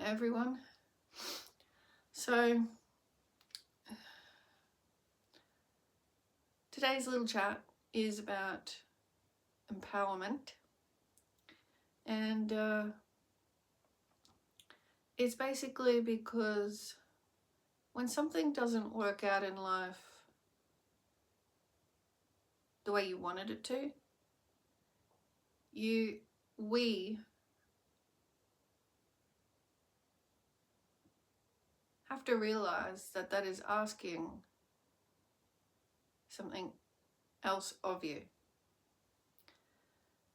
everyone. So today's little chat is about empowerment, and it's basically because when something doesn't work out in life the way you wanted it to, we have to realize that that is asking something else of you.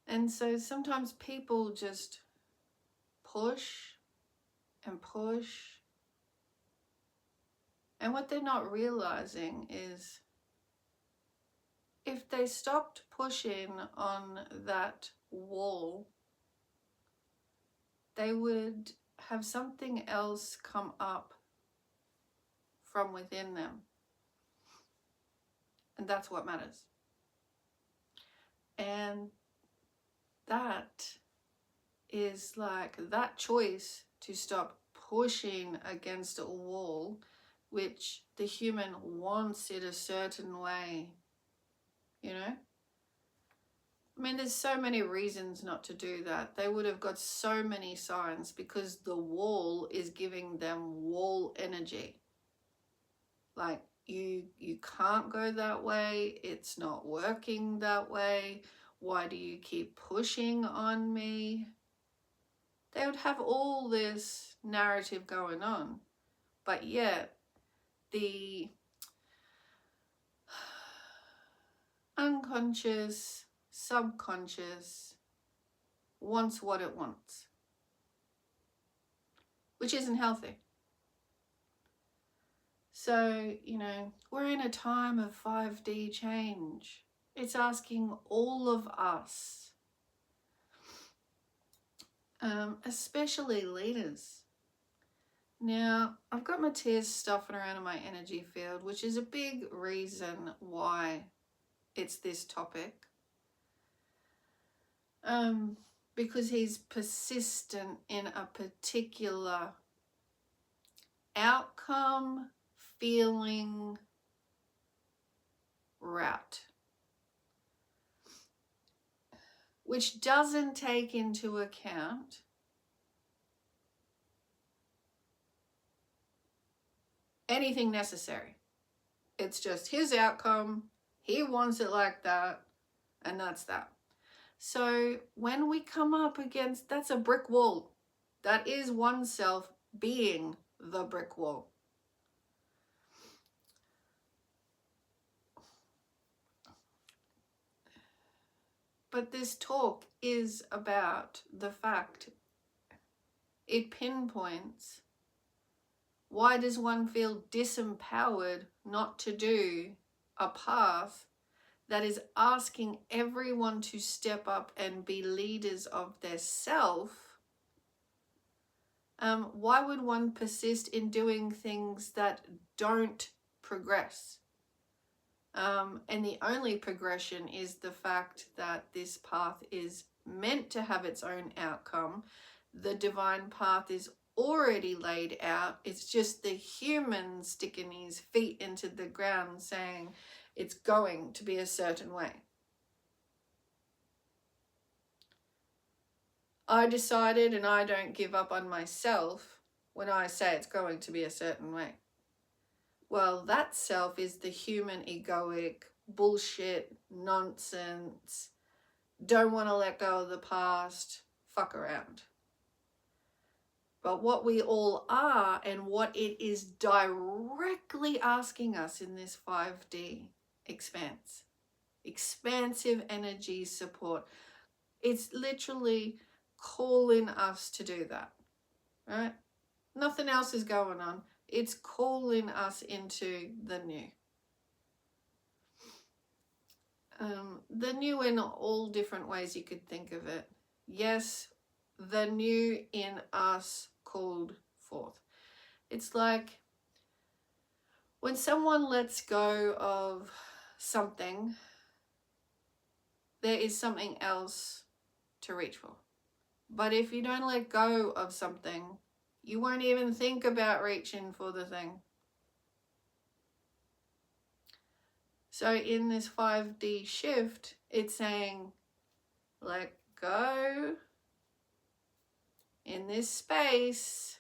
And so sometimes people just push and push, and what they're not realizing is if they stopped pushing on that wall, they would have something else come up from within them. And that's what matters. And that is like that choice to stop pushing against a wall, which the human wants it a certain way, you know? I mean, there's so many reasons not to do that. They would have got so many signs because the wall is giving them wall energy. Like, you can't go that way. It's not working that way. Why do you keep pushing on me? They would have all this narrative going on. But yet, the unconscious, subconscious wants what it wants, which isn't healthy. So, we're in a time of 5D change. It's asking all of us, especially leaders. Now, I've got my tears stuffing around in my energy field, which is a big reason why it's this topic. Because he's persistent in a particular outcome, feeling, route, which doesn't take into account anything necessary. It's just his outcome, he wants it like that, and that's that. So when we come up against, that's a brick wall. That is oneself being the brick wall. But this talk is about the fact it pinpoints why does one feel disempowered not to do a path that is asking everyone to step up and be leaders of their self. Why would one persist in doing things that don't progress? And the only progression is the fact that this path is meant to have its own outcome. The divine path is already laid out. It's just the human sticking his feet into the ground saying it's going to be a certain way. I decided, and I don't give up on myself when I say it's going to be a certain way. Well, that self is the human egoic bullshit, nonsense, don't want to let go of the past, fuck around. But what we all are and what it is directly asking us in this 5D expanse, expansive energy support, it's literally calling us to do that, right? Nothing else is going on. It's calling us into the new. The new in all different ways you could think of it. Yes, the new in us called forth. It's like when someone lets go of something, there is something else to reach for. But if you don't let go of something, You won't even think about reaching for the thing. So in this 5D shift, it's saying, let go in this space.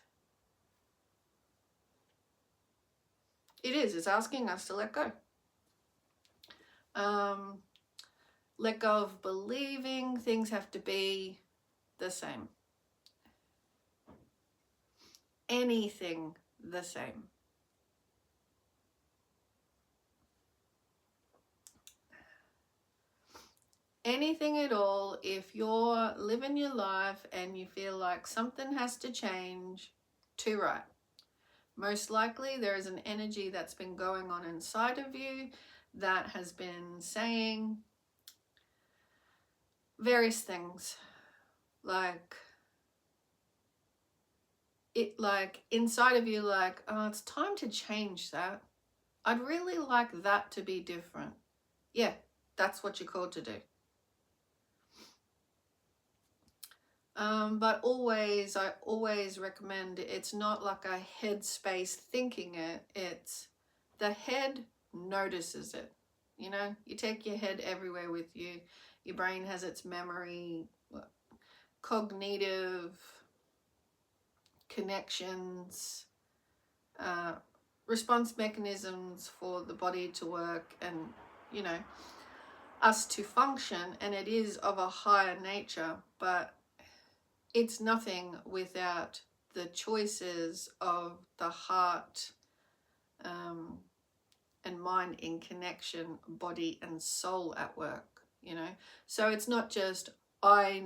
It's asking us to let go. Let go of believing things have to be the same. Anything the same. Anything at all. If you're living your life and you feel like something has to change, too right. Most likely there is an energy that's been going on inside of you that has been saying various things, like inside of you, like, oh, it's time to change that. I'd really like that to be different. Yeah, that's what you're called to do. But I always recommend, it's not like a headspace thinking it. It's the head notices it. You know, you take your head everywhere with you. Your brain has its memory, cognitive connections, response mechanisms for the body to work and, you know, us to function. And it is of a higher nature, but it's nothing without the choices of the heart and mind in connection, body and soul at work, you know. So it's not just I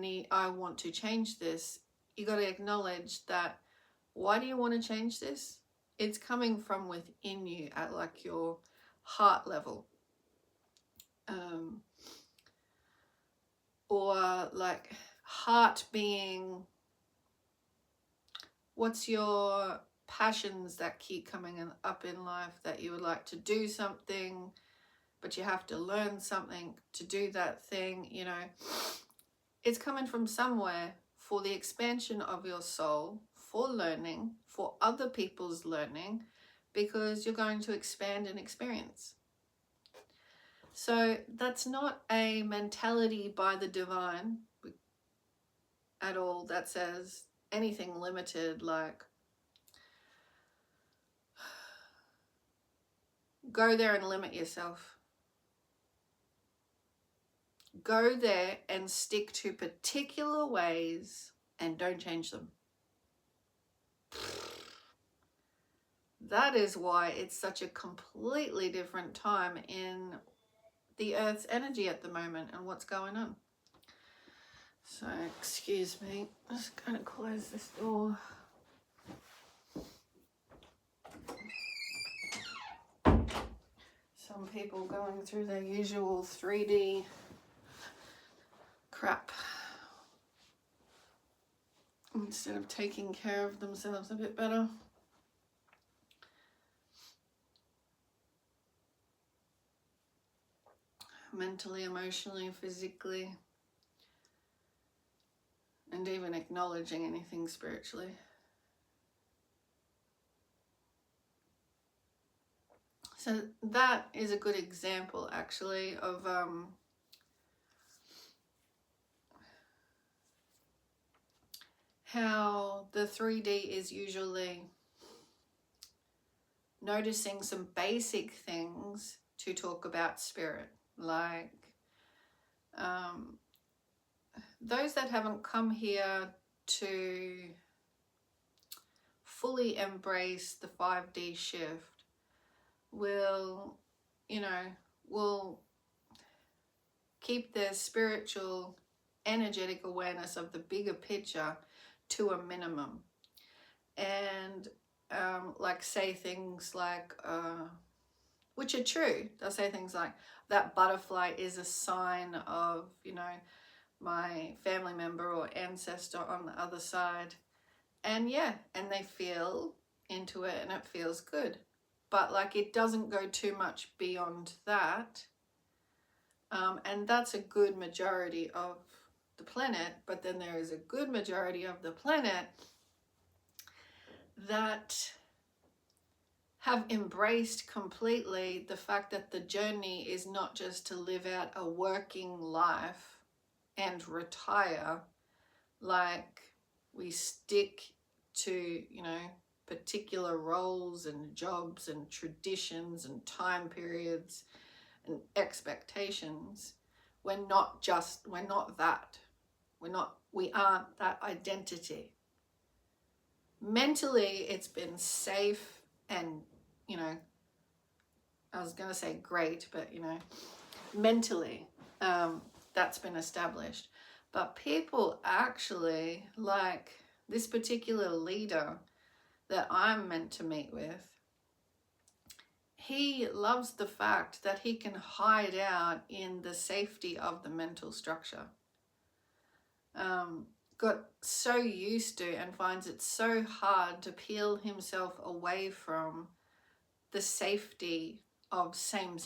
want to change this. You got to acknowledge that. Why do you want to change this? It's coming from within you at like your heart level. Or like heart being, what's your passions that keep coming up in life, that you would like to do something, but you have to learn something to do that thing, you know. It's coming from somewhere for the expansion of your soul, for learning, for other people's learning, because you're going to expand and experience. So that's not a mentality by the divine at all that says anything limited, like go there and limit yourself. Go there and stick to particular ways and don't change them. That is why it's such a completely different time in the Earth's energy at the moment and what's going on. So, excuse me, I'm just going to close this door. Some people going through their usual 3D crap instead of taking care of themselves a bit better. Mentally, emotionally, physically, and even acknowledging anything spiritually. So that is a good example, actually, of how the 3D is usually noticing some basic things to talk about spirit, like those that haven't come here to fully embrace the 5D shift will, you know, will keep their spiritual, energetic awareness of the bigger picture to a minimum. And like say things like, which are true. They'll say things like, that butterfly is a sign of, you know, my family member or ancestor on the other side. And yeah, and they feel into it and it feels good. But like it doesn't go too much beyond that. And that's a good majority of the planet. But then there is a good majority of the planet that have embraced completely the fact that the journey is not just to live out a working life and retire, like we stick to, you know, particular roles and jobs and traditions and time periods and expectations. We're not that. We aren't that identity. Mentally, it's been safe and, you know, I was going to say great, but, you know, mentally, that's been established. But people actually, like this particular leader that I'm meant to meet with, he loves the fact that he can hide out in the safety of the mental structure. Got so used to and finds it so hard to peel himself away from the safety of same,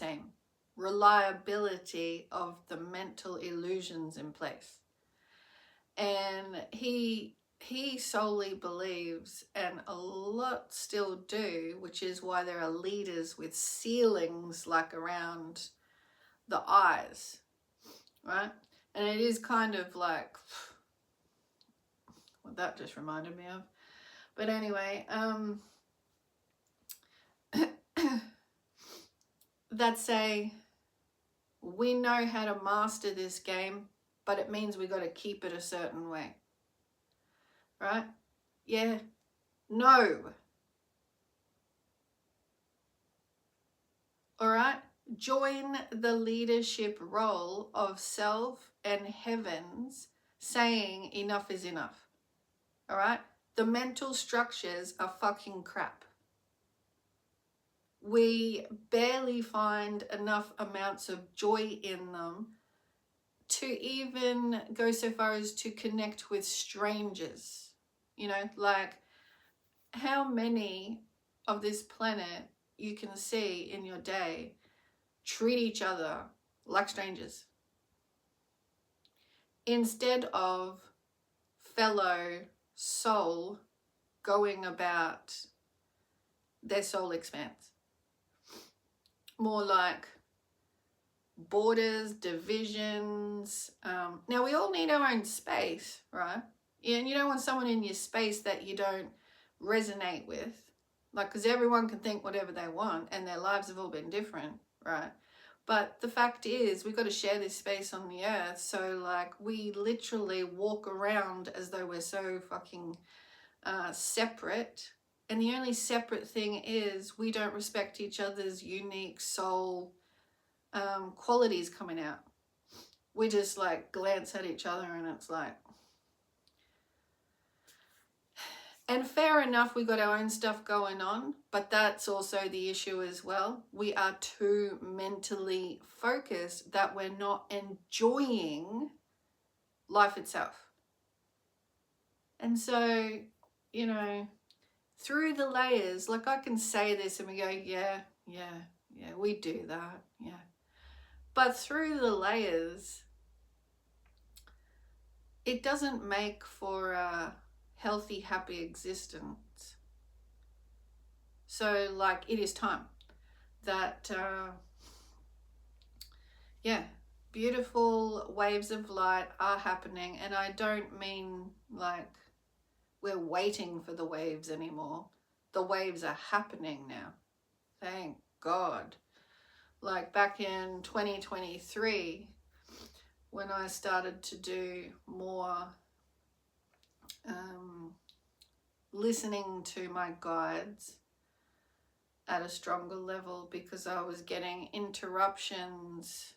reliability of the mental illusions in place. And he solely believes, and a lot still do, which is why there are leaders with ceilings like around the eyes, right? And it is kind of like what that just reminded me of. But anyway, that's we know how to master this game, but it means we got to keep it a certain way, right? Yeah, no. All right, join the leadership role of self and heavens saying enough is enough. All right, the mental structures are fucking crap. We barely find enough amounts of joy in them to even go so far as to connect with strangers. You know, like how many of this planet you can see in your day treat each other like strangers instead of fellow soul going about their soul expanse. More like borders, divisions. Now we all need our own space, right? And you don't want someone in your space that you don't resonate with, like, because everyone can think whatever they want and their lives have all been different, right? But the fact is, we've got to share this space on the earth. So like we literally walk around as though we're so fucking separate. And the only separate thing is we don't respect each other's unique soul qualities coming out. We just like glance at each other and it's like, and fair enough, we got our own stuff going on, but that's also the issue as well. We are too mentally focused that we're not enjoying life itself. And so, you know, through the layers, like I can say this and we go, yeah, we do that, yeah. But through the layers, it doesn't make for a healthy, happy existence. So like it is time that, beautiful waves of light are happening. And I don't mean like we're waiting for the waves anymore. The waves are happening now. Thank God. Like back in 2023, when I started to do more listening to my guides at a stronger level, because I was getting interruptions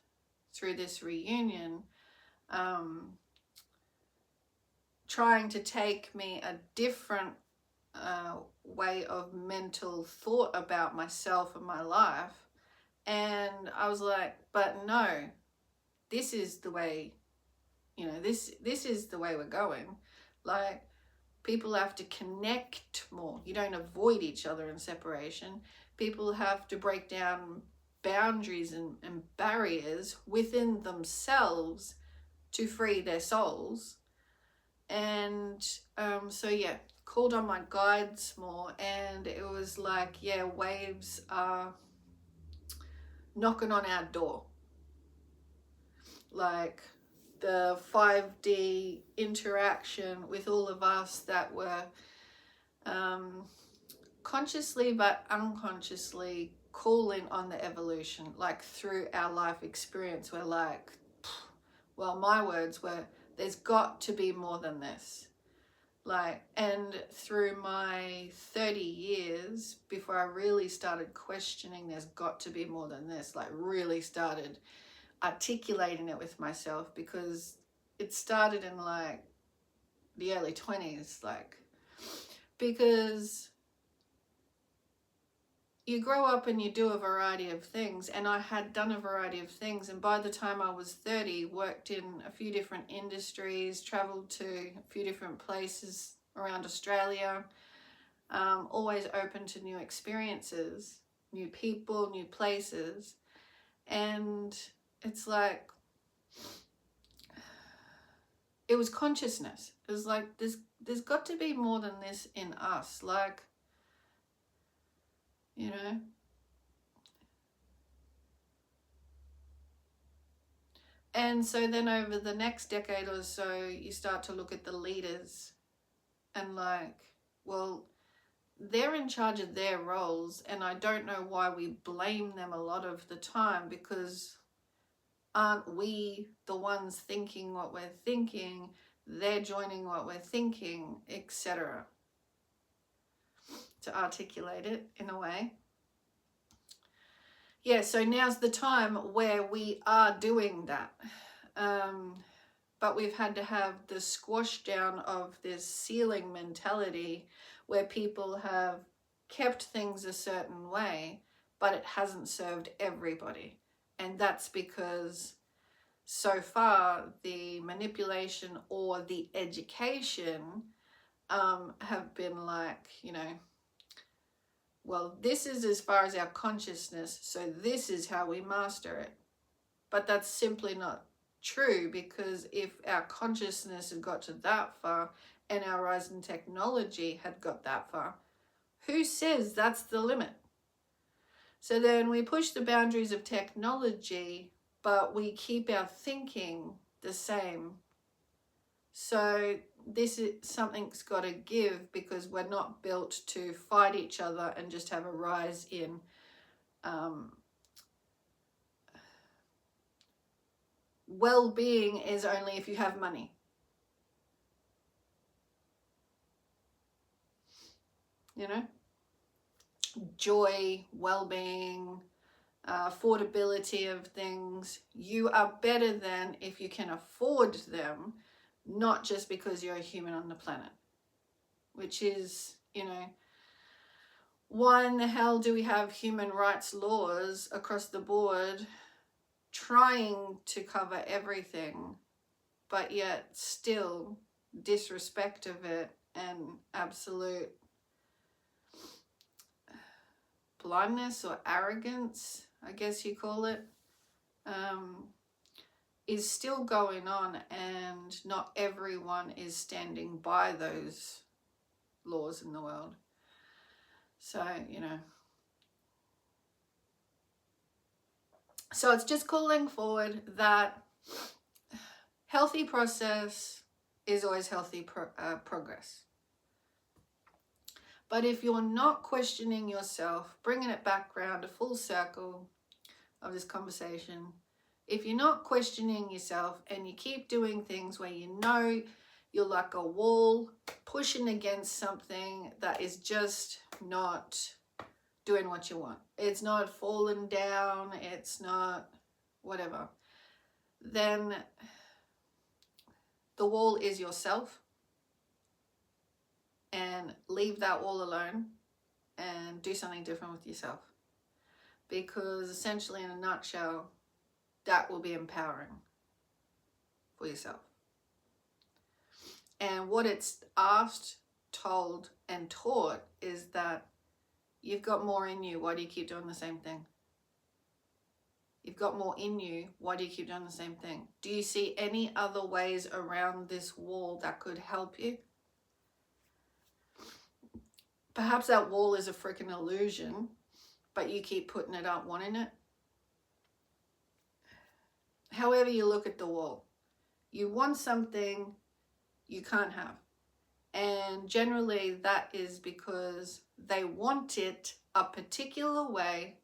through this reunion, trying to take me a different way of mental thought about myself and my life. And I was like, but no, this is the way, you know, this is the way we're going. Like, people have to connect more. You don't avoid each other in separation. People have to break down boundaries and barriers within themselves to free their souls. And so yeah, called on my guides more, and it was like, yeah, waves are knocking on our door. Like the 5D interaction with all of us that were consciously but unconsciously calling on the evolution, like through our life experience. We're like, well, my words were, there's got to be more than this. Like, and through my 30 years before I really started questioning there's got to be more than this, like really started articulating it with myself, because it started in like the early 20s, like, because you grow up and you do a variety of things, and I had done a variety of things, and by the time I was 30, worked in a few different industries, traveled to a few different places around Australia, always open to new experiences, new people, new places. And it's like, it was consciousness. It was like, there's got to be more than this in us, like, you know. And so then over the next decade or so, you start to look at the leaders and like, well, they're in charge of their roles, and I don't know why we blame them a lot of the time, because aren't we the ones thinking what we're thinking? They're joining what we're thinking, etc. To articulate it in a way. Yeah, so now's the time where we are doing that. But we've had to have the squash down of this ceiling mentality where people have kept things a certain way, but it hasn't served everybody. And that's because so far the manipulation or the education have been like, you know, well, this is as far as our consciousness, so this is how we master it. But that's simply not true, because if our consciousness had got to that far and our rise in technology had got that far, who says that's the limit? So then we push the boundaries of technology, but we keep our thinking the same. So this is something's got to give, because we're not built to fight each other and just have a rise in well-being is only if you have money. You know, joy, well-being, affordability of things, you are better than if you can afford them, not just because you're a human on the planet. Which is, you know, why in the hell do we have human rights laws across the board trying to cover everything, but yet still disrespect of it and absolute blindness or arrogance, I guess you call it, is still going on, and not everyone is standing by those laws in the world. So, you know, so it's just calling forward that healthy process is always healthy progress. But if you're not questioning yourself, bringing it back around a full circle of this conversation, if you're not questioning yourself and you keep doing things where you know you're like a wall pushing against something that is just not doing what you want, it's not falling down, it's not whatever, then the wall is yourself, and leave that wall alone and do something different with yourself. Because essentially, in a nutshell, that will be empowering for yourself. And what it's asked, told, and taught is that you've got more in you. Why do you keep doing the same thing? You've got more in you. Why do you keep doing the same thing? Do you see any other ways around this wall that could help you? Perhaps that wall is a freaking illusion, but you keep putting it up wanting it. However you look at the wall, you want something you can't have. And generally that is because they want it a particular way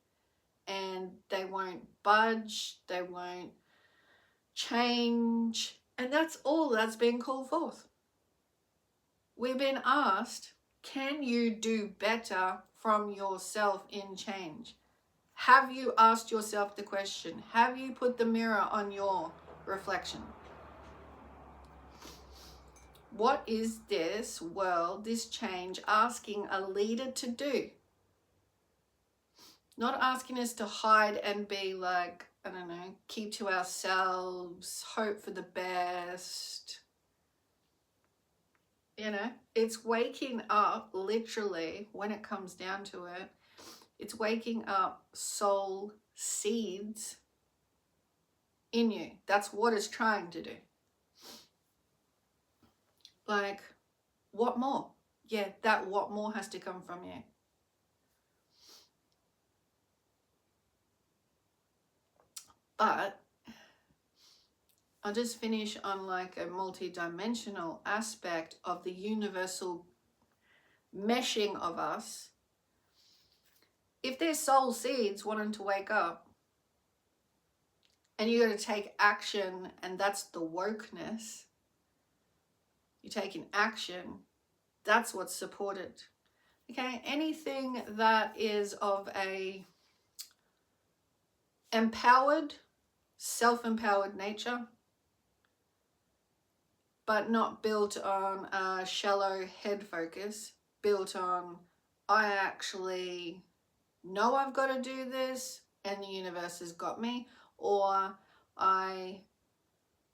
and they won't budge, they won't change. And that's all that's been called forth. We've been asked, can you do better from yourself in change? Have you asked yourself the question? Have you put the mirror on your reflection? What is this world, this change, asking a leader to do? Not asking us to hide and be like, I don't know, keep to ourselves, hope for the best. You know, it's waking up, literally, when it comes down to it, it's waking up soul seeds in you. That's what it's trying to do. Like, what more? Yeah, that what more has to come from you. But I'll just finish on like a multi-dimensional aspect of the universal meshing of us. If there's soul seeds wanting to wake up and you got to take action, and that's the wokeness, you're taking action, that's what's supported. Okay, anything that is of a empowered, self-empowered nature, but not built on a shallow head focus, built on, I actually know I've got to do this and the universe has got me, or I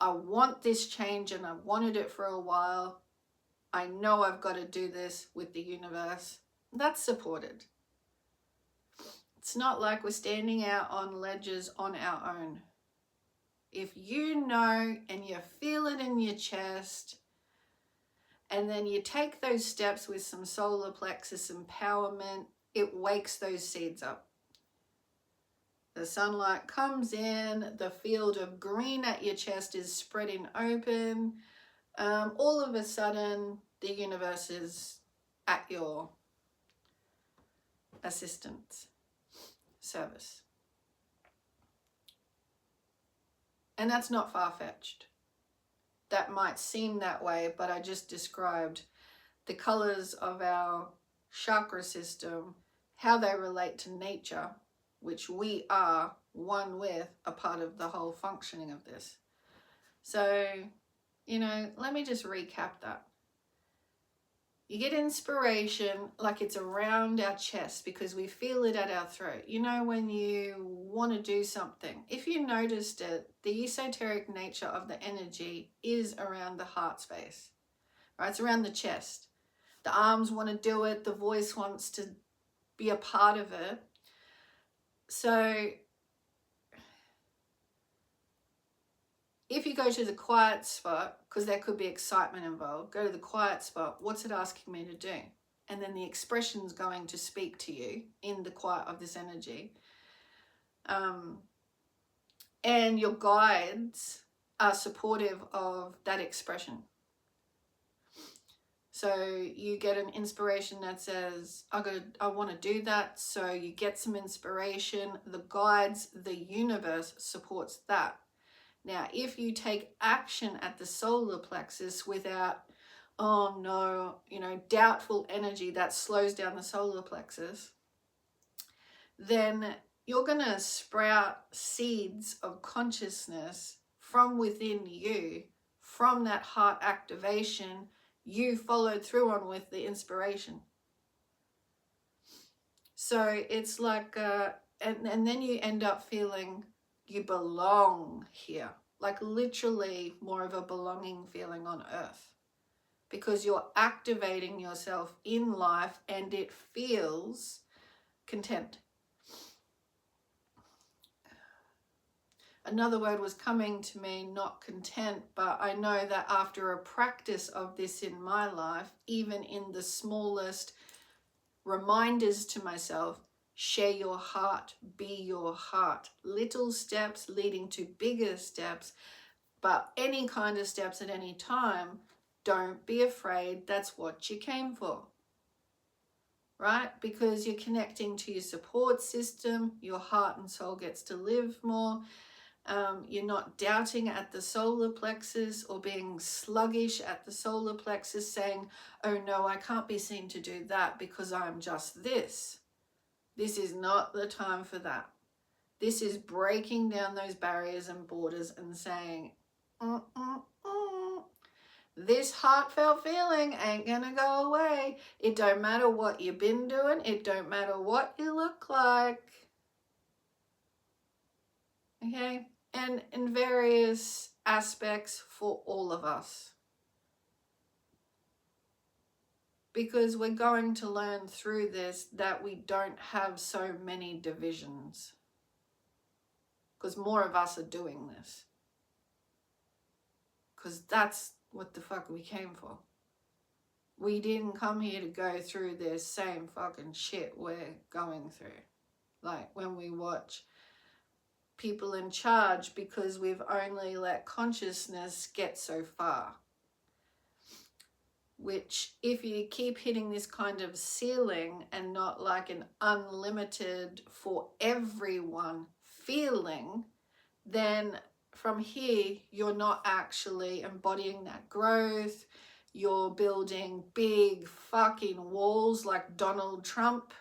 want this change and I've wanted it for a while. I know I've got to do this with the universe. That's supported. It's not like we're standing out on ledges on our own. If you know and you feel it in your chest, and then you take those steps with some solar plexus empowerment, it wakes those seeds up. The sunlight comes in, the field of green at your chest is spreading open. All of a sudden, the universe is at your assistance, service. And that's not far-fetched. That might seem that way, but I just described the colors of our chakra system, how they relate to nature, which we are one with, a part of the whole functioning of this. So, you know, let me just recap that. You get inspiration like it's around our chest because we feel it at our throat. You know, when you want to do something, if you noticed it, the esoteric nature of the energy is around the heart space, right? It's around the chest. The arms want to do it. The voice wants to be a part of it. So if you go to the quiet spot, because there could be excitement involved, go to the quiet spot. What's it asking me to do? And then the expression's going to speak to you in the quiet of this energy. And your guides are supportive of that expression. So you get an inspiration that says, I want to do that. So you get some inspiration. The guides, the universe supports that. Now, if you take action at the solar plexus without, oh no, you know, doubtful energy that slows down the solar plexus, then you're going to sprout seeds of consciousness from within you, from that heart activation you followed through on with the inspiration. So it's like, and then you end up feeling you belong here, like literally more of a belonging feeling on earth, because you're activating yourself in life and it feels content. Another word was coming to me, not content, but I know that after a practice of this in my life, even in the smallest reminders to myself, share your heart, be your heart. Little steps leading to bigger steps, but any kind of steps at any time. Don't be afraid. That's what you came for, right? Because you're connecting to your support system. Your heart and soul gets to live more. You're not doubting at the solar plexus or being sluggish at the solar plexus saying, oh no, I can't be seen to do that because I'm just this. This is not the time for that. This is breaking down those barriers and borders and saying, this heartfelt feeling ain't gonna go away. It don't matter what you've been doing. It don't matter what you look like. Okay? And in various aspects for all of us. Because we're going to learn through this that we don't have so many divisions. Because more of us are doing this. Because that's what the fuck we came for. We didn't come here to go through this same fucking shit we're going through. Like when we watch people in charge because we've only let consciousness get so far. Which if you keep hitting this kind of ceiling and not like an unlimited for everyone feeling, then from here, you're not actually embodying that growth. You're building big fucking walls like Donald Trump.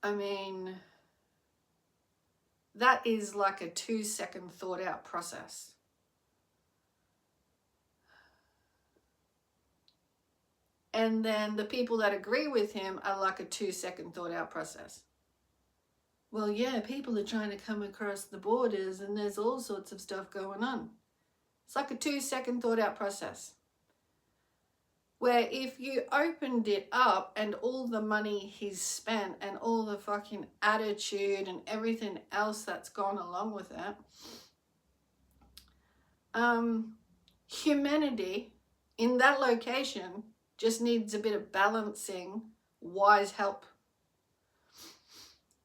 I mean, that is like a 2-second thought out process. And then the people that agree with him are like a 2-second thought out process. Well, yeah, people are trying to come across the borders and there's all sorts of stuff going on. It's like a 2-second thought out process. Where if you opened it up and all the money he's spent and all the fucking attitude and everything else that's gone along with it, humanity in that location just needs a bit of balancing, wise help.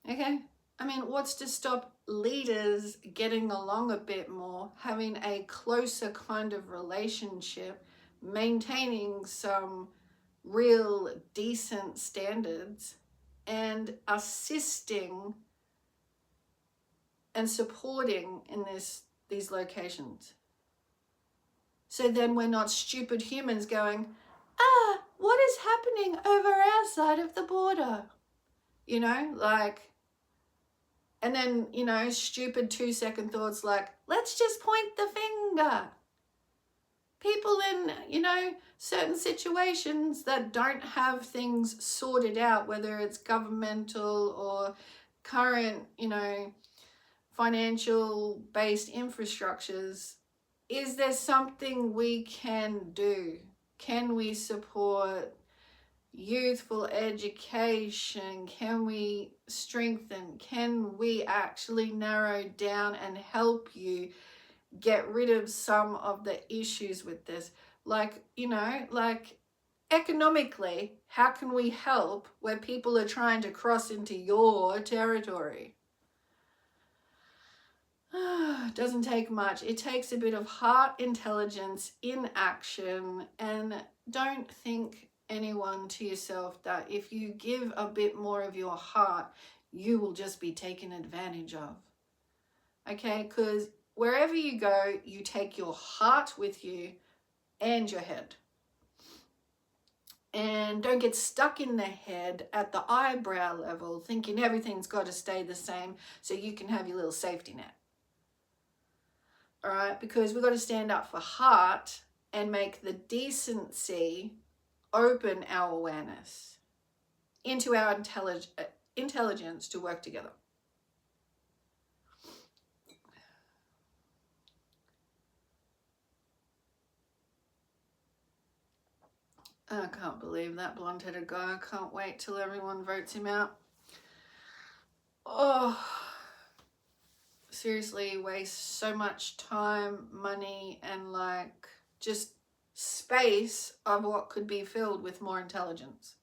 Okay? I mean, what's to stop leaders getting along a bit more, having a closer kind of relationship, maintaining some real decent standards, and assisting and supporting in these locations? So then we're not stupid humans going, what is happening over our side of the border? You know, like, and then, you know, stupid 2-second thoughts like, let's just point the finger. People in, you know, certain situations that don't have things sorted out, whether it's governmental or current, you know, financial based infrastructures, is there something we can do? Can we support youthful education? Can we strengthen? Can we actually narrow down and help you get rid of some of the issues with this? Like, you know, like economically, how can we help where people are trying to cross into your territory? It doesn't take much. It takes a bit of heart intelligence in action, and don't think anyone to yourself that if you give a bit more of your heart, you will just be taken advantage of. Okay, because wherever you go, you take your heart with you and your head. And don't get stuck in the head at the eyebrow level thinking everything's got to stay the same so you can have your little safety net. All right, because we've got to stand up for heart and make the decency open our awareness into our intelligence to work together. I can't believe that blonde-headed guy. I can't wait till everyone votes him out. Oh, seriously, waste so much time, money, and like just space of what could be filled with more intelligence.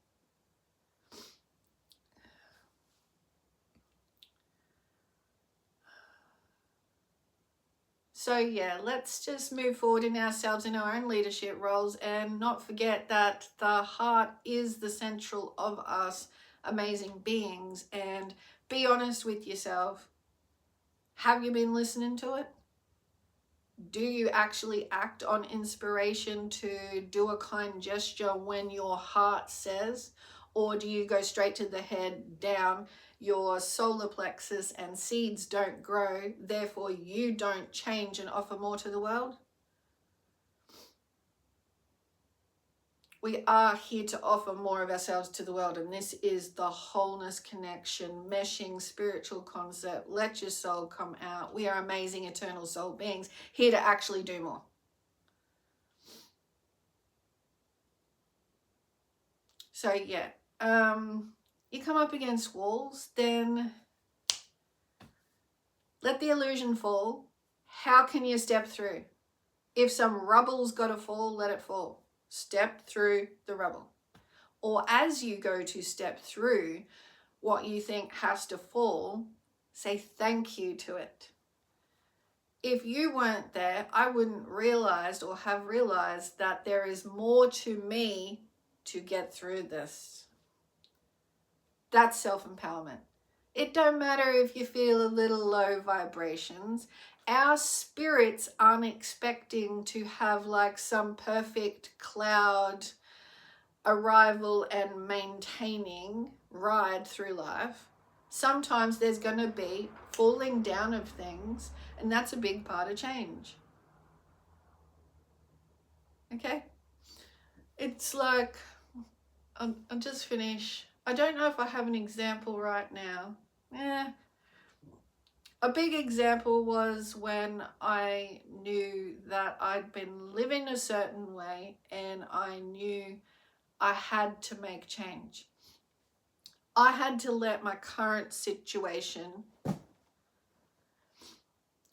So yeah, let's just move forward in ourselves in our own leadership roles and not forget that the heart is the central of us amazing beings. And be honest with yourself. Have you been listening to it? Do you actually act on inspiration to do a kind gesture when your heart says? Or do you go straight to the head, down your solar plexus, and seeds don't grow, therefore you don't change and offer more to the world? We are here to offer more of ourselves to the world, and this is the wholeness connection, meshing spiritual concept. Let your soul come out. We are amazing eternal soul beings here to actually do more. So yeah, you come up against walls, then let the illusion fall. How can you step through? If some rubble's got to fall, let it fall. Step through the rubble. Or as you go to step through what you think has to fall, say thank you to it. If you weren't there, I wouldn't realize or have realized that there is more to me to get through this. That's self-empowerment. It don't matter if you feel a little low vibrations. Our spirits aren't expecting to have like some perfect cloud arrival and maintaining ride through life. Sometimes there's going to be falling down of things, and that's a big part of change. Okay? It's like, I'll just finish. I don't know if I have an example right now. A big example was when I knew that I'd been living a certain way and I knew I had to make change. I had to let my current situation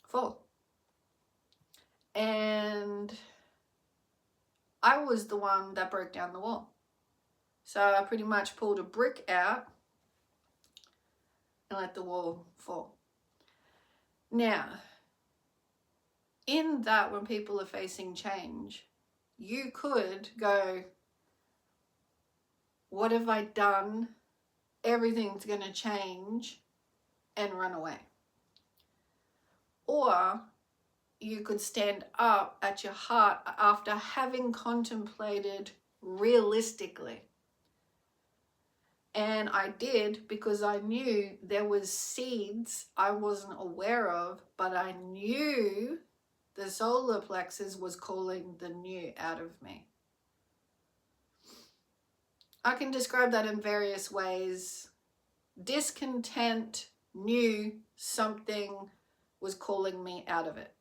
fall. And I was the one that broke down the wall. So I pretty much pulled a brick out and let the wall fall. Now, in that, when people are facing change, you could go, what have I done? Everything's going to change, and run away. Or you could stand up at your heart after having contemplated realistically. And I did, because I knew there was seeds I wasn't aware of, but I knew the solar plexus was calling the new out of me. I can describe that in various ways. Discontent knew something was calling me out of it.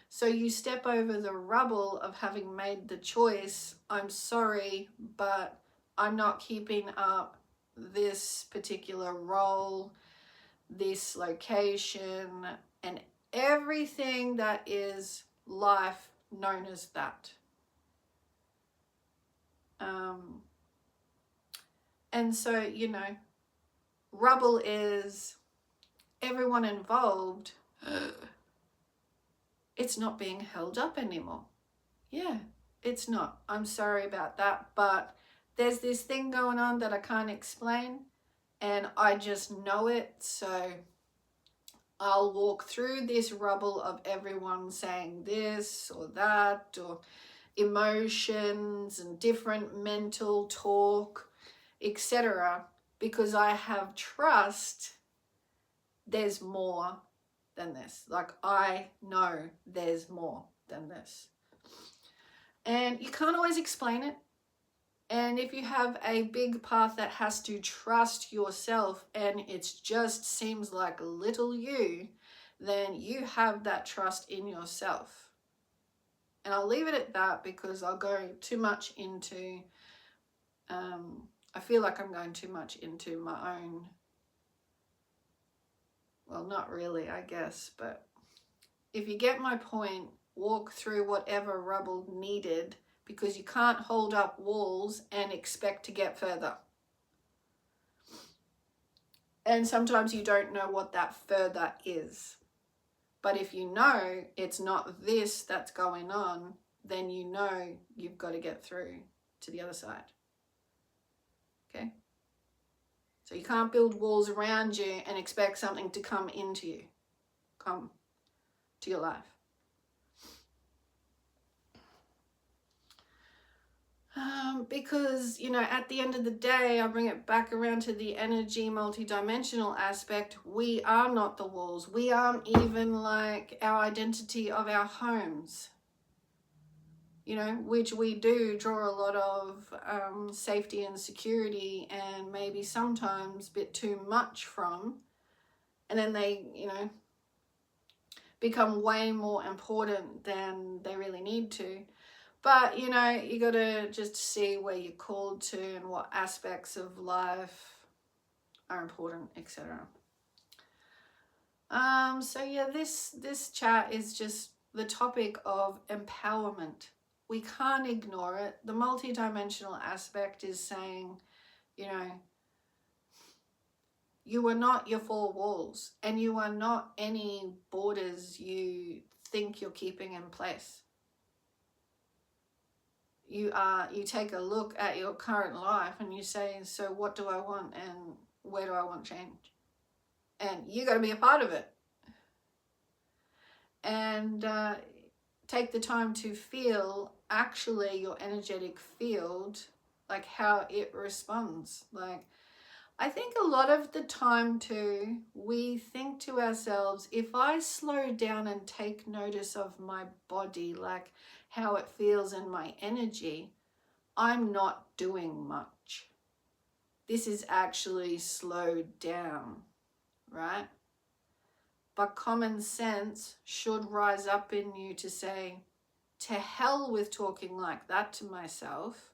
So you step over the rubble of having made the choice, I'm sorry, but I'm not keeping up this particular role, this location, and everything that is life known as that. And so, you know, rubble is everyone involved. It's not being held up anymore. Yeah, it's not. I'm sorry about that, but there's this thing going on that I can't explain, and I just know it. So I'll walk through this rubble of everyone saying this or that, or emotions and different mental talk, etc., because I have trust there's more than this. Like, I know there's more than this. And you can't always explain it. And if you have a big path that has to trust yourself and it just seems like little you, then you have that trust in yourself. And I'll leave it at that, because I'll go too much into, I feel like I'm going too much into my own, well, not really, I guess, but if you get my point, walk through whatever rubble needed because you can't hold up walls and expect to get further. And sometimes you don't know what that further is. But if you know it's not this that's going on, then you know you've got to get through to the other side. Okay? So you can't build walls around you and expect something to come into you, come to your life. Because, at the end of the day, I bring it back around to the energy multidimensional aspect. We are not the walls. We aren't even like our identity of our homes, which we do draw a lot of safety and security and maybe sometimes a bit too much from. And then they, become way more important than they really need to. But, you got to just see where you're called to and what aspects of life are important, etc. So yeah, this chat is just the topic of empowerment. We can't ignore it. The multidimensional aspect is saying, you are not your four walls, and you are not any borders you think you're keeping in place. You take a look at your current life and you say, so what do I want and where do I want change? And you got to be a part of it. And take the time to feel actually your energetic field, like how it responds. Like, I think a lot of the time too, we think to ourselves, if I slow down and take notice of my body, like how it feels in my energy, I'm not doing much. This is actually slowed down, right? But common sense should rise up in you to say, to hell with talking like that to myself.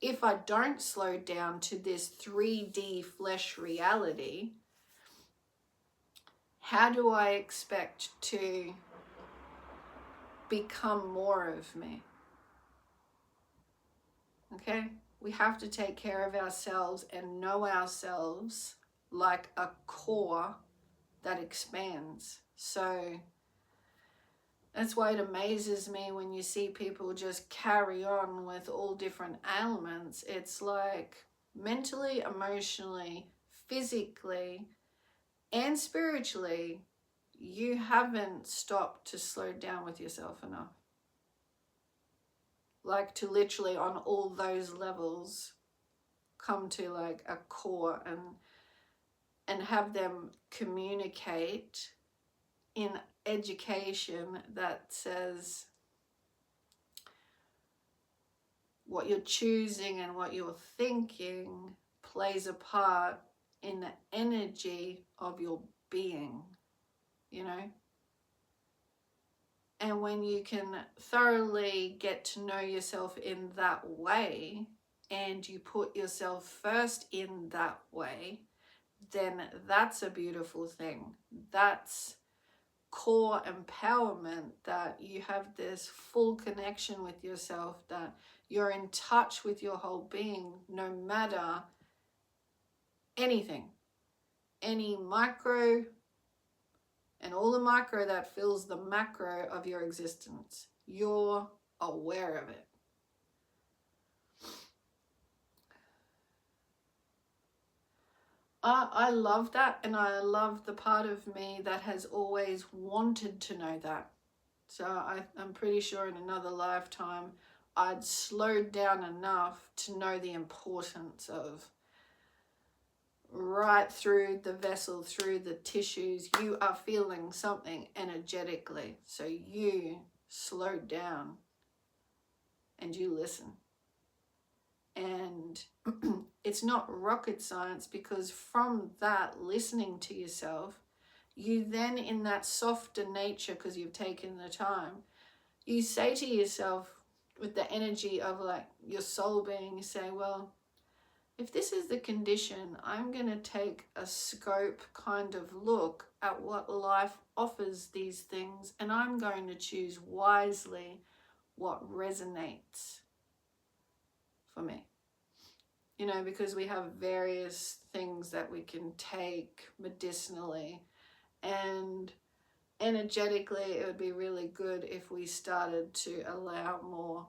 If I don't slow down to this 3D flesh reality, how do I expect to become more of me? Okay? We have to take care of ourselves and know ourselves like a core that expands. So that's why it amazes me when you see people just carry on with all different ailments. It's like mentally, emotionally, physically, and spiritually, you haven't stopped to slow down with yourself enough. Like to literally on all those levels come to like a core and have them communicate in education that says what you're choosing and what you're thinking plays a part in the energy of your being, And when you can thoroughly get to know yourself in that way, and you put yourself first in that way, then that's a beautiful thing. That's core empowerment, that you have this full connection with yourself, that you're in touch with your whole being, no matter anything, any micro and all the micro that fills the macro of your existence. You're aware of it. I love that, and I love the part of me that has always wanted to know that. So I'm pretty sure in another lifetime I'd slowed down enough to know the importance of right through the vessel, through the tissues, you are feeling something energetically. So you slow down and you listen. And it's not rocket science, because from that listening to yourself, you then in that softer nature, because you've taken the time, you say to yourself with the energy of like your soul being, you say, well, if this is the condition, I'm going to take a scope kind of look at what life offers these things, and I'm going to choose wisely what resonates for me. You know, because we have various things that we can take medicinally, and energetically it would be really good if we started to allow more.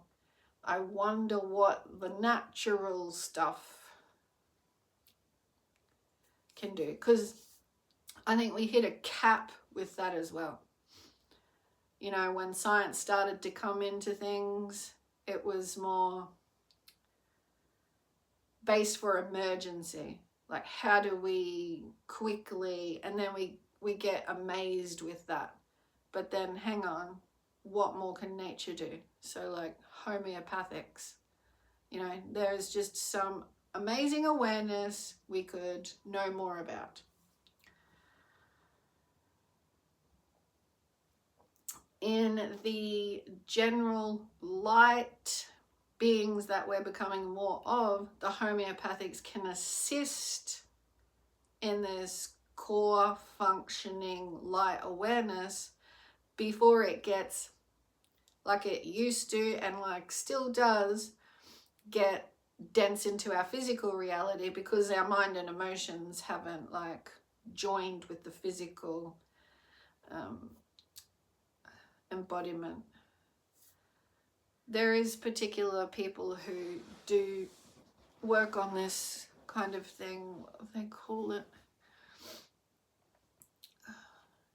I wonder what the natural stuff can do, because I think we hit a cap with that as well. You know, when science started to come into things, it was more based for emergency. Like, how do we quickly, and then we get amazed with that. But then hang on, what more can nature do? So like homeopathics, you know, there's just some amazing awareness we could know more about. In the general light beings that we're becoming more of, the homeopathics can assist in this core functioning light awareness before it gets, like it used to and like still does, get dense into our physical reality, because our mind and emotions haven't like joined with the physical embodiment. There is particular people who do work on this kind of thing, they call it,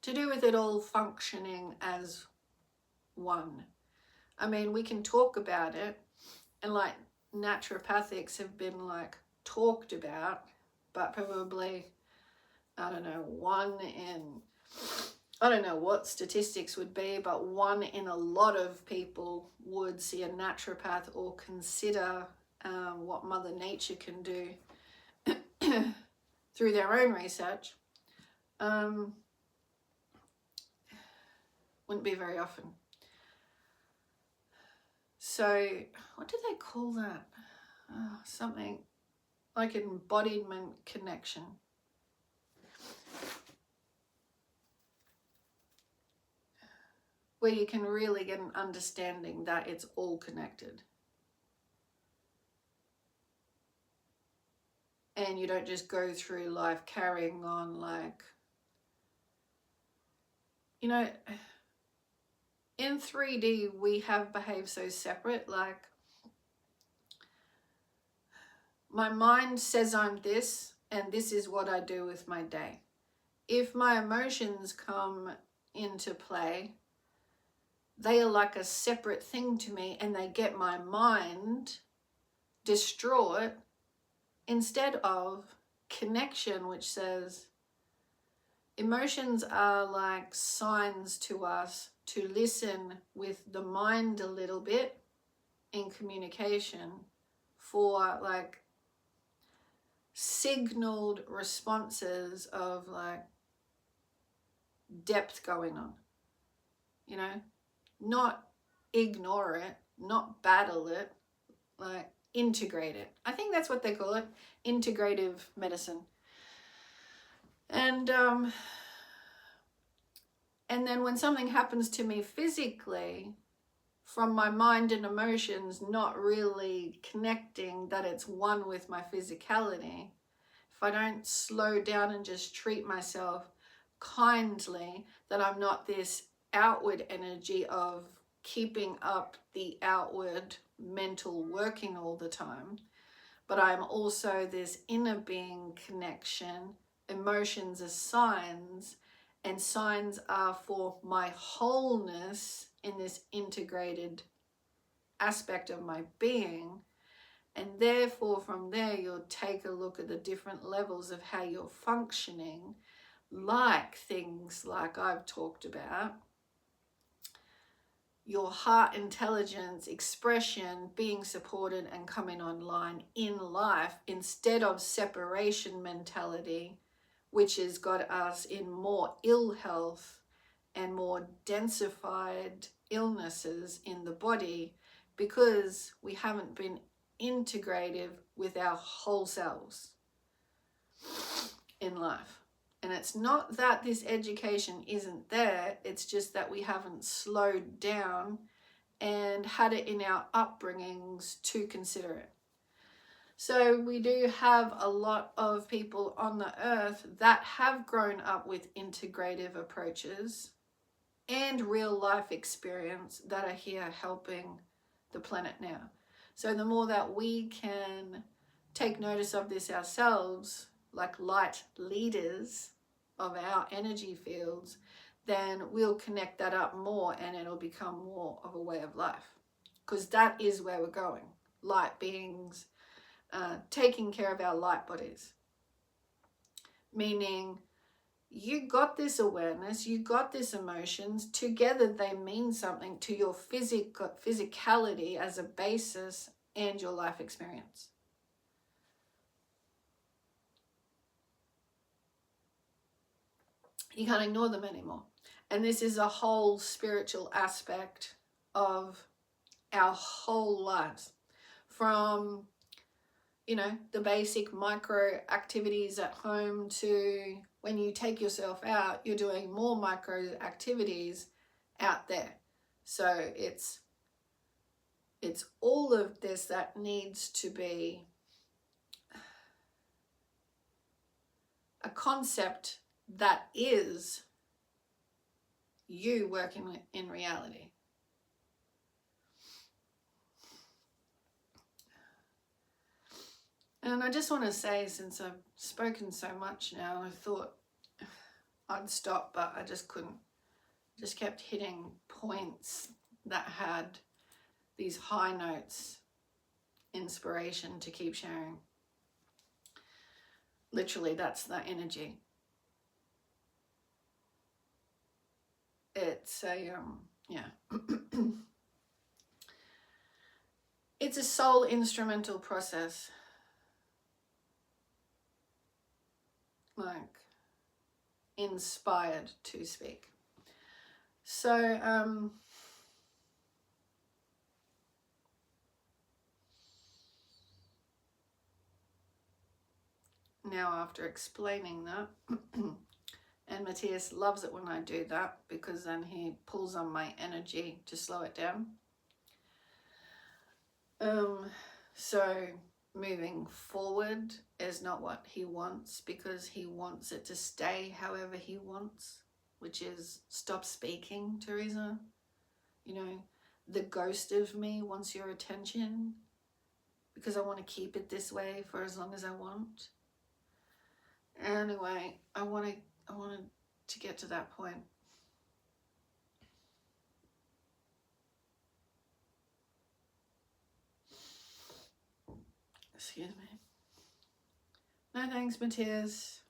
to do with it all functioning as one. I mean, we can talk about it, and like naturopathics have been like talked about, but probably, I don't know, I don't know what statistics would be, but 1 in a lot of people would see a naturopath or consider what Mother Nature can do through their own research. Wouldn't be very often. So what do they call that? Something like embodiment connection. Where you can really get an understanding that it's all connected. And you don't just go through life carrying on like, you know, in 3D we have behaved so separate. Like, my mind says I'm this, and this is what I do with my day. If my emotions come into play, they are like a separate thing to me, and they get my mind distraught, instead of connection, which says emotions are like signs to us to listen with the mind a little bit in communication for like signaled responses of like depth going on, you know, not ignore it, not battle it, like integrate it. I think that's what they call it, integrative medicine. And then when something happens to me physically, from my mind and emotions not really connecting that it's one with my physicality, if I don't slow down and just treat myself kindly, that I'm not this outward energy of keeping up the outward mental working all the time, but I'm also this inner being connection. Emotions are signs, and signs are for my wholeness in this integrated aspect of my being. And therefore from there you'll take a look at the different levels of how you're functioning, like things like I've talked about, your heart intelligence, expression being supported and coming online in life, instead of separation mentality, which has got us in more ill health and more densified illnesses in the body, because we haven't been integrative with our whole selves in life. And it's not that this education isn't there, it's just that we haven't slowed down and had it in our upbringings to consider it. So we do have a lot of people on the earth that have grown up with integrative approaches and real life experience that are here helping the planet now. So the more that we can take notice of this ourselves, like light leaders of our energy fields, then we'll connect that up more and it'll become more of a way of life. Because that is where we're going. Light beings taking care of our light bodies. Meaning, you got this awareness, you got this emotions, together they mean something to your physicality as a basis and your life experience. You can't ignore them anymore. And this is a whole spiritual aspect of our whole lives. From, you know, the basic micro activities at home to when you take yourself out, you're doing more micro activities out there. So it's all of this that needs to be a concept that is you working in reality. And I just want to say, since I've spoken so much now, I thought I'd stop, but I just couldn't. Just kept hitting points that had these high notes, inspiration to keep sharing. Literally, that's the energy. It's a, it's a soul instrumental process. Like, inspired to speak. So, now after explaining that, and Matthias loves it when I do that because then he pulls on my energy to slow it down. So moving forward is not what he wants, because he wants it to stay however he wants, which is stop speaking, Teresa. You know, the ghost of me wants your attention because I want to keep it this way for as long as I want. Anyway, I wanted to get to that point. Excuse me. No thanks, Matthias.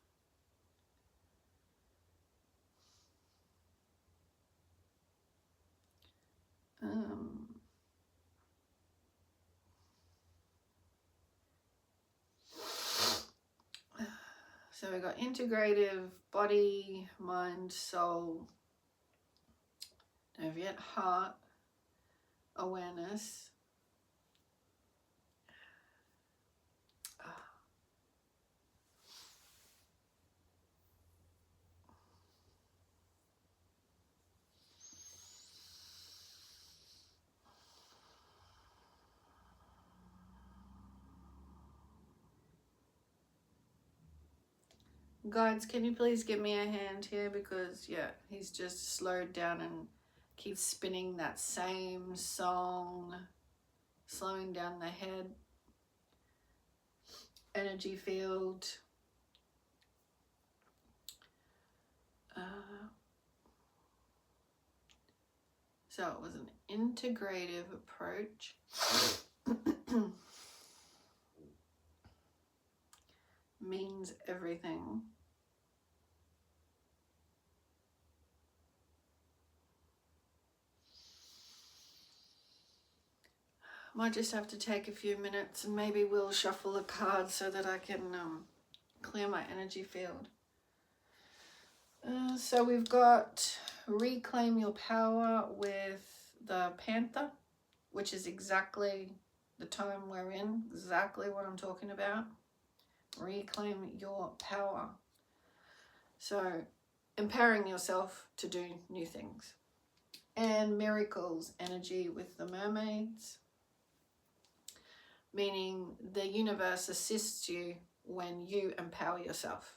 So we got integrative, body, mind, soul. Don't forget heart, awareness. Guides, can you please give me a hand here, because yeah, he's just slowed down and keeps spinning that same song, slowing down the head, energy field. So it was an integrative approach. Means everything. Might just have to take a few minutes and maybe we'll shuffle a card so that I can clear my energy field. So we've got Reclaim Your Power with the Panther, which is exactly the time we're in, exactly what I'm talking about. Reclaim your power. So empowering yourself to do new things. And Miracles energy with the mermaids. meaning the universe assists you when you empower yourself.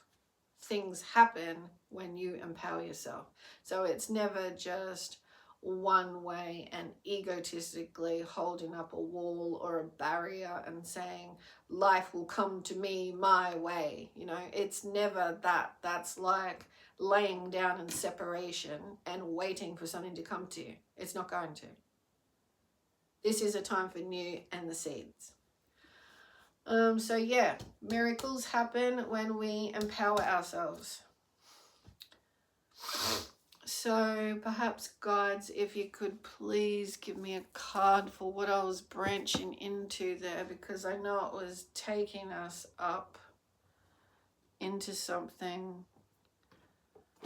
Things happen when you empower yourself. So it's never just one way and egotistically holding up a wall or a barrier and saying life will come to me my way. You know, it's never that. That's like laying down in separation and waiting for something to come to you. It's not going to. This is a time for new and the seeds. So yeah, miracles happen when we empower ourselves. So perhaps, guides, if you could please give me a card for what I was branching into there, because I know it was taking us up into something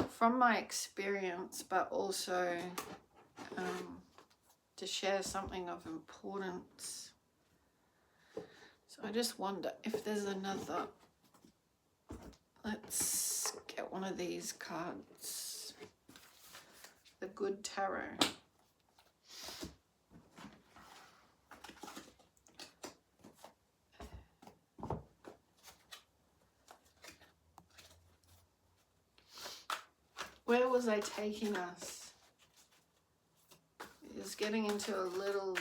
from my experience, but also to share something of importance. So I just wonder if there's another. Let's get one of these cards. The Good Tarot. Where was I taking us? It's getting into a little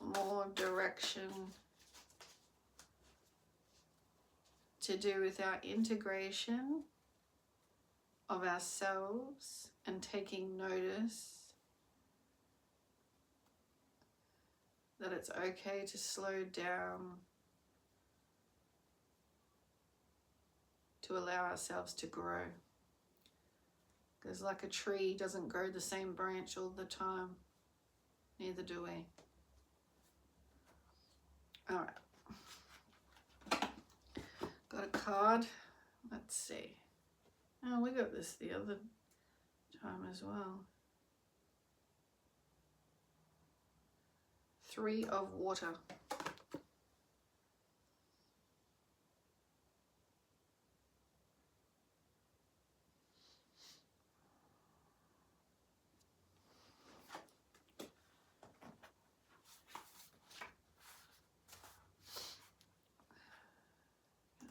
more direction to do with our integration of ourselves and taking notice that it's okay to slow down, to allow ourselves to grow. Because like a tree doesn't grow the same branch all the time, neither do we. All right. Got a card. Let's see. Oh, we got this the other time as well. 3 of Water.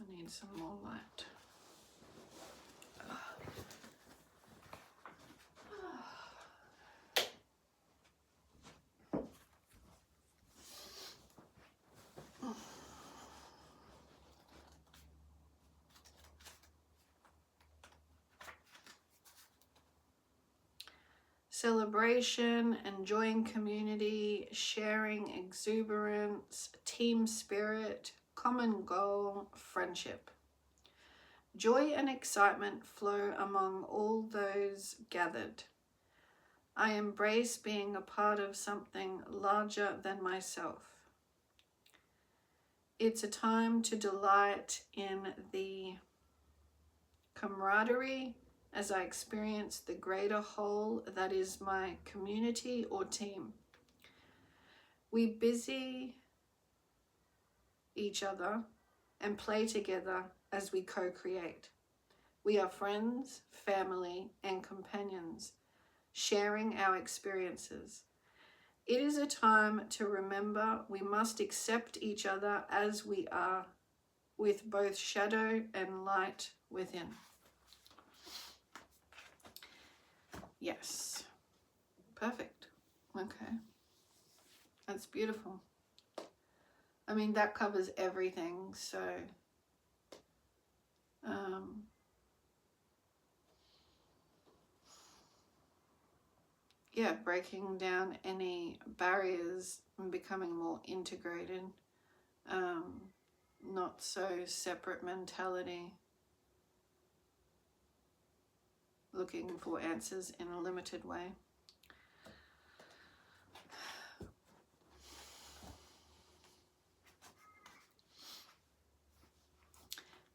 I need some more light. Celebration, enjoying community, sharing exuberance, team spirit, common goal, friendship. Joy and excitement flow among all those gathered. I embrace being a part of something larger than myself. It's a time to delight in the camaraderie as I experience the greater whole that is my community or team. We busy each other and play together as we co-create. We are friends, family, and companions, sharing our experiences. It is a time to remember we must accept each other as we are, with both shadow and light within. Yes. Perfect. Okay. That's beautiful. I mean, that covers everything, so yeah, breaking down any barriers and becoming more integrated, not so separate mentality, looking for answers in a limited way.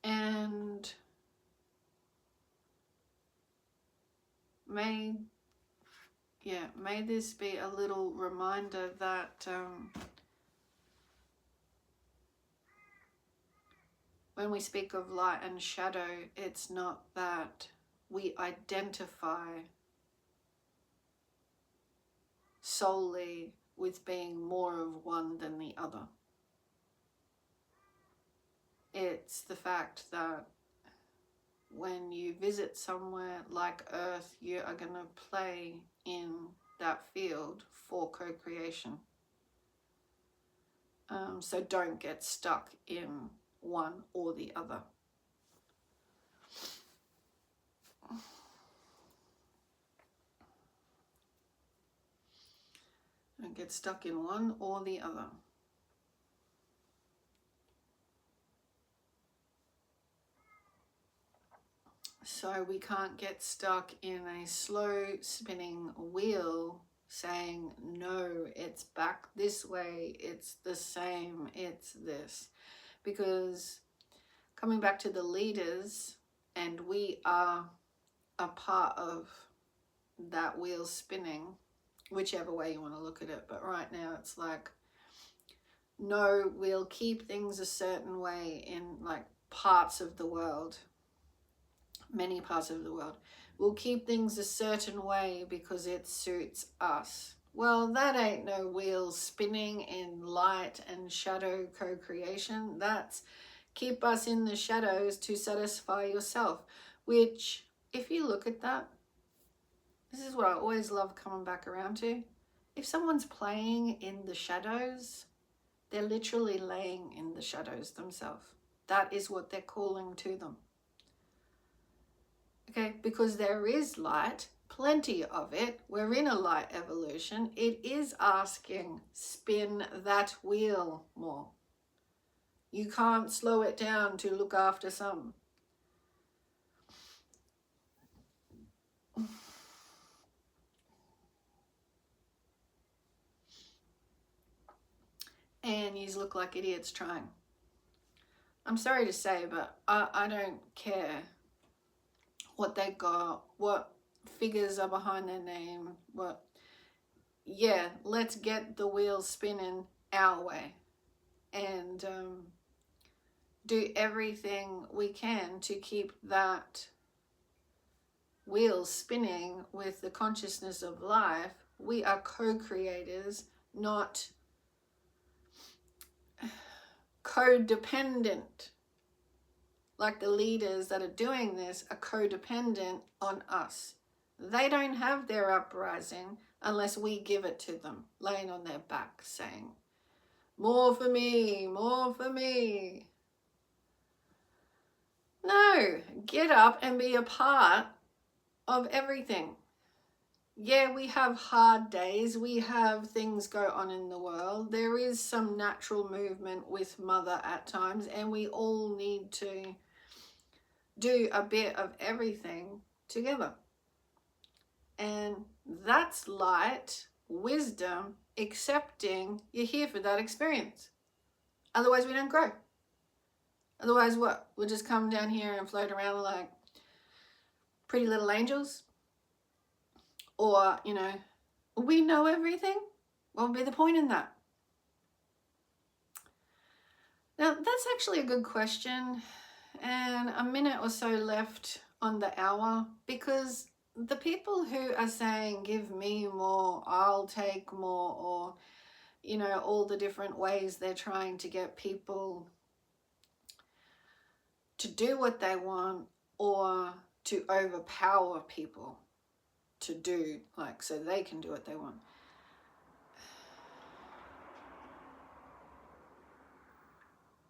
And may this be a little reminder that when we speak of light and shadow, it's not that we identify solely with being more of one than the other. It's the fact that when you visit somewhere like Earth, you are going to play in that field for co-creation. So don't get stuck in one or the other. Don't get stuck in one or the other. So we can't get stuck in a slow spinning wheel saying, no, it's back this way, it's the same, it's this. Because coming back to the leaders, and we are a part of that wheel spinning, whichever way you want to look at it. But right now it's like, no, we'll keep things a certain way in like parts of the world, many parts of the world. We'll keep things a certain way because it suits us. Well, that ain't no wheel spinning in light and shadow co-creation. That's keep us in the shadows to satisfy yourself, which, if you look at that, this is what I always love coming back around to. If someone's playing in the shadows, they're literally laying in the shadows themselves. That is what they're calling to them. Okay, because there is light, plenty of it. We're in a light evolution. It is asking, spin that wheel more. You can't slow it down to look after some. And you look like idiots trying. I'm sorry to say, but I don't care what they got, what figures are behind their name, what. Yeah, let's get the wheels spinning our way and do everything we can to keep that wheel spinning with the consciousness of life. We are co-creators, not codependent. Like the leaders that are doing this are codependent on us. They don't have their uprising unless we give it to them, laying on their back saying, more for me, more for me. No, get up and be a part of everything. Yeah, we have hard days. We have things go on in the world. There is some natural movement with Mother at times, and we all need to do a bit of everything together. And that's light, wisdom, accepting you're here for that experience. Otherwise, we don't grow. Otherwise, what? We'll just come down here and float around like pretty little angels? Or, you know, we know everything? What would be the point in that? Now, that's actually a good question. And a minute or so left on the hour, because the people who are saying, give me more, I'll take more, or, you know, all the different ways they're trying to get people to do what they want or to overpower people to do, like, so they can do what they want.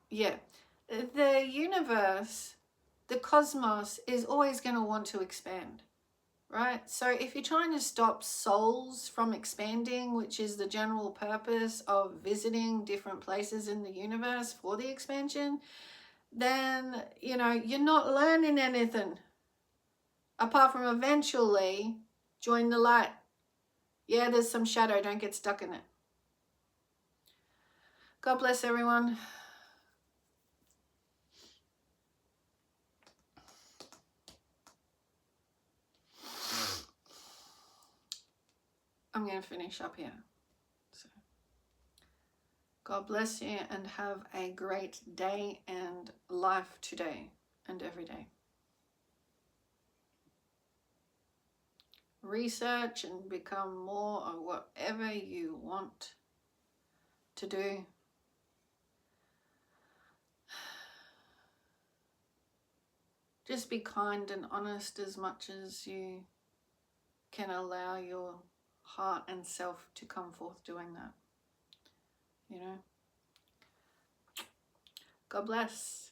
Yeah, the universe, the cosmos is always going to want to expand, right? So if you're trying to stop souls from expanding, which is the general purpose of visiting different places in the universe for the expansion, then, you know, you're not learning anything apart from eventually join the light. Yeah, there's some shadow. Don't get stuck in it. God bless everyone. I'm going to finish up here. So, God bless you and have a great day and life today and every day. Research and become more of whatever you want to do. just be kind and honest as much as you can allow your heart and self to come forth doing that. You know? God bless.